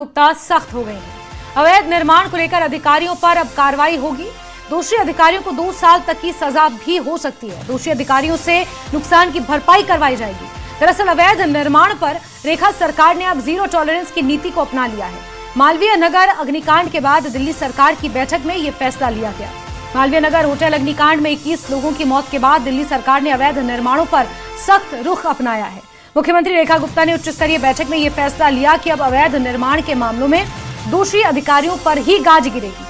गुप्ता सख्त हो गई हैं। अवैध निर्माण को लेकर अधिकारियों पर अब कार्रवाई होगी। दोषी अधिकारियों को 2 साल तक की सजा भी हो सकती है। दोषी अधिकारियों से नुकसान की भरपाई करवाई जाएगी। दरअसल अवैध निर्माण पर रेखा सरकार ने अब जीरो टॉलरेंस की नीति को अपना लिया है। मालवीय नगर अग्निकांड के बाद दिल्ली सरकार की बैठक में यह फैसला लिया गया। मालवीय नगर होटल अग्निकांड में 21 लोगों की मौत के बाद दिल्ली सरकार ने अवैध निर्माणों पर सख्त रुख अपनाया है। मुख्यमंत्री रेखा गुप्ता ने उच्च स्तरीय बैठक में यह फैसला लिया कि अब अवैध निर्माण के मामलों में दोषी अधिकारियों पर ही गाज गिरेगी।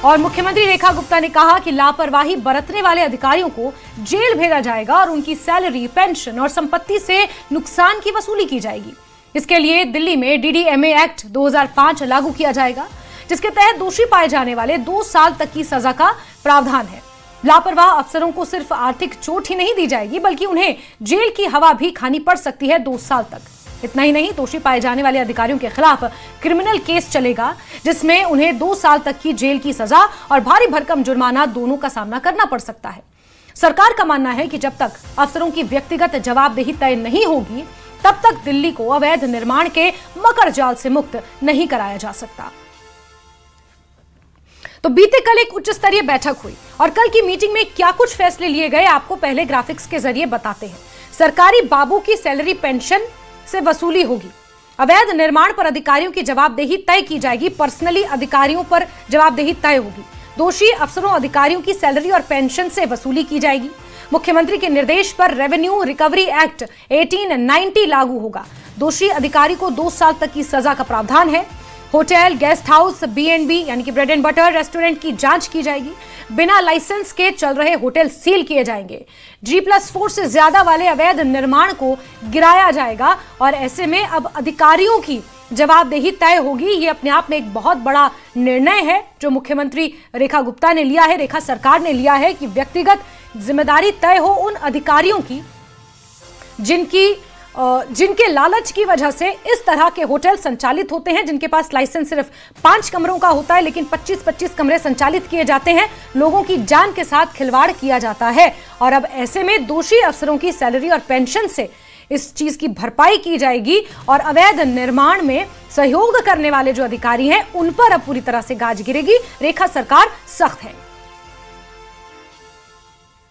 और मुख्यमंत्री रेखा गुप्ता ने कहा कि लापरवाही बरतने वाले अधिकारियों को जेल भेजा जाएगा और उनकी सैलरी, पेंशन और संपत्ति से नुकसान की वसूली की जाएगी। इसके लिए दिल्ली में DDMA एक्ट 2005 लागू किया जाएगा, जिसके तहत दोषी पाए जाने वाले 2 साल तक की सजा का प्रावधान है। लापरवाह अफसरों को सिर्फ आर्थिक चोट ही नहीं दी जाएगी, बल्कि उन्हें जेल की हवा भी खानी पड़ सकती है 2 साल तक। इतना ही नहीं, दोषी पाए जाने वाले अधिकारियों के खिलाफ क्रिमिनल केस चलेगा, जिसमें उन्हें 2 साल तक की जेल की सजा और भारी भरकम जुर्माना दोनों का सामना करना पड़ सकता है। सरकार का मानना है कि जब तक अफसरों की व्यक्तिगत जवाबदेही तय नहीं होगी, तब तक दिल्ली को अवैध निर्माण के मकर जाल से मुक्त नहीं कराया जा सकता। तो बीते कल एक उच्च स्तरीय बैठक हुई और कल की मीटिंग में क्या कुछ फैसले लिए गए, आपको पहले ग्राफिक्स के जरिए बताते हैं। सरकारी बाबू की सैलरी, पेंशन से वसूली होगी। अवैध निर्माण पर अधिकारियों की जवाबदेही तय की जाएगी। पर्सनली अधिकारियों पर जवाबदेही तय होगी। दोषी अफसरों, अधिकारियों की सैलरी और पेंशन से वसूली की जाएगी। मुख्यमंत्री के निर्देश पर रेवेन्यू रिकवरी एक्ट 1890 लागू होगा। दोषी अधिकारी को 2 साल तक की सजा का प्रावधान है। होटल, गेस्ट हाउस, B&B यानी कि ब्रेड एंड बटर रेस्टोरेंट की जांच की जाएगी। बिना लाइसेंस के चल रहे होटल सील किए जाएंगे। G+4 से ज्यादा वाले अवैध निर्माण को गिराया जाएगा और ऐसे में अब अधिकारियों की जवाबदेही तय होगी। ये अपने आप में एक बहुत बड़ा निर्णय है जो मुख्यमंत्री रेखा गुप्ता ने लिया है, रेखा सरकार ने लिया है कि व्यक्तिगत जिम्मेदारी तय हो उन अधिकारियों की जिनके लालच की वजह से इस तरह के होटल संचालित होते हैं, जिनके पास लाइसेंस सिर्फ 5 कमरों का होता है, लेकिन 25-25 कमरे संचालित किए जाते हैं। लोगों की जान के साथ खिलवाड़ किया जाता है और अब ऐसे में दोषी अफसरों की सैलरी और पेंशन से इस चीज की भरपाई की जाएगी और अवैध निर्माण में सहयोग करने वाले जो अधिकारी हैं उन पर अब पूरी तरह से गाज गिरेगी। रेखा सरकार सख्त है।